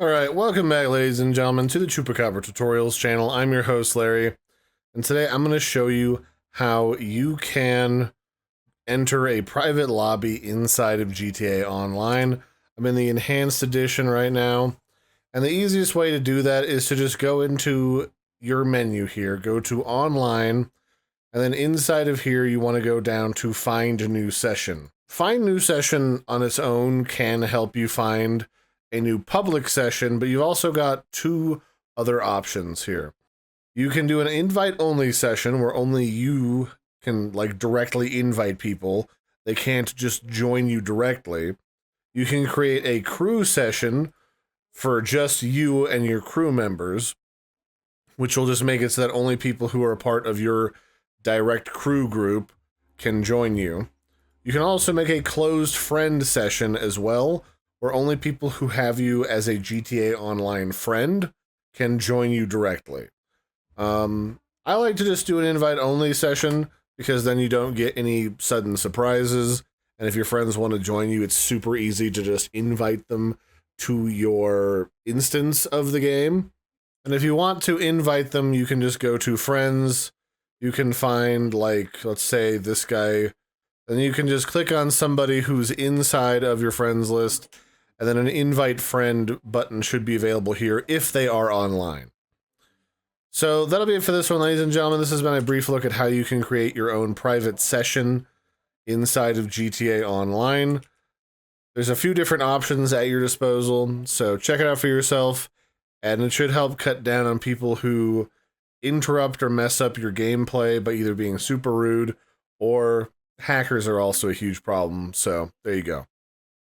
Alright, welcome back, ladies and gentlemen, to the Chupacabra Tutorials channel. I'm your host, Larry, and today I'm going to show you how you can enter a private lobby inside of GTA Online. I'm in the Enhanced Edition right now, and the easiest way to do that is to just go into your menu here, go to Online, and then inside of here you want to go down to Find a New Session. Find New Session on its own can help you find a new public session, but you've also got two other options here. You can do an invite-only session where only you can, directly invite people. They can't just join you directly. You can create a crew session for just you and your crew members, which will just make it so that only people who are a part of your direct crew group can join you. You can also make a closed friend session as well, where only people who have you as a GTA Online friend can join you directly. I like to just do an invite-only session, because then you don't get any sudden surprises, and if your friends want to join you, it's super easy to just invite them to your instance of the game. And if you want to invite them, you can just go to Friends, you can find, let's say this guy, and you can just click on somebody who's inside of your friends list, and then an invite friend button should be available here if they are online. So that'll be it for this one, ladies and gentlemen. This has been a brief look at how you can create your own private session inside of GTA Online. There's a few different options at your disposal, so check it out for yourself, and it should help cut down on people who interrupt or mess up your gameplay by either being super rude, or hackers are also a huge problem, so there you go.